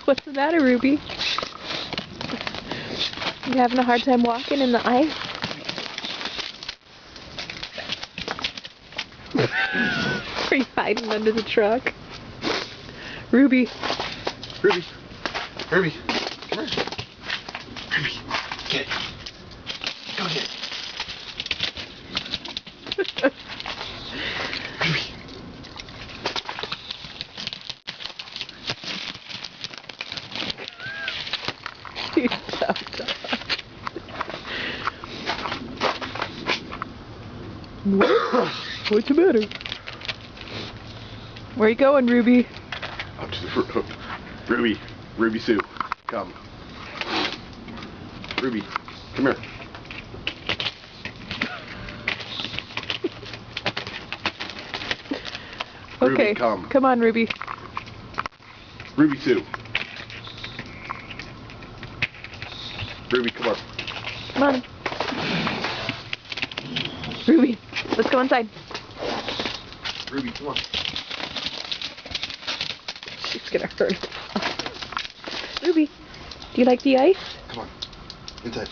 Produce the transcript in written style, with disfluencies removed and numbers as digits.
What's the matter, Ruby? You having a hard time walking in the ice? Are you hiding under the truck? Ruby. Ruby. Ruby. Come here. Ruby. Get it. Go get it. Ruby. You tough dog. What's the matter? Where you going, Ruby? Up to the road. Ruby. Ruby Sue. Come. Ruby. Come here. Okay. Ruby, come. Come on, Ruby. Ruby Sue. Ruby, come on. Come on. Ruby, let's go inside. Ruby, come on. She's gonna hurt herself. Ruby, do you like the ice? Come on. Inside.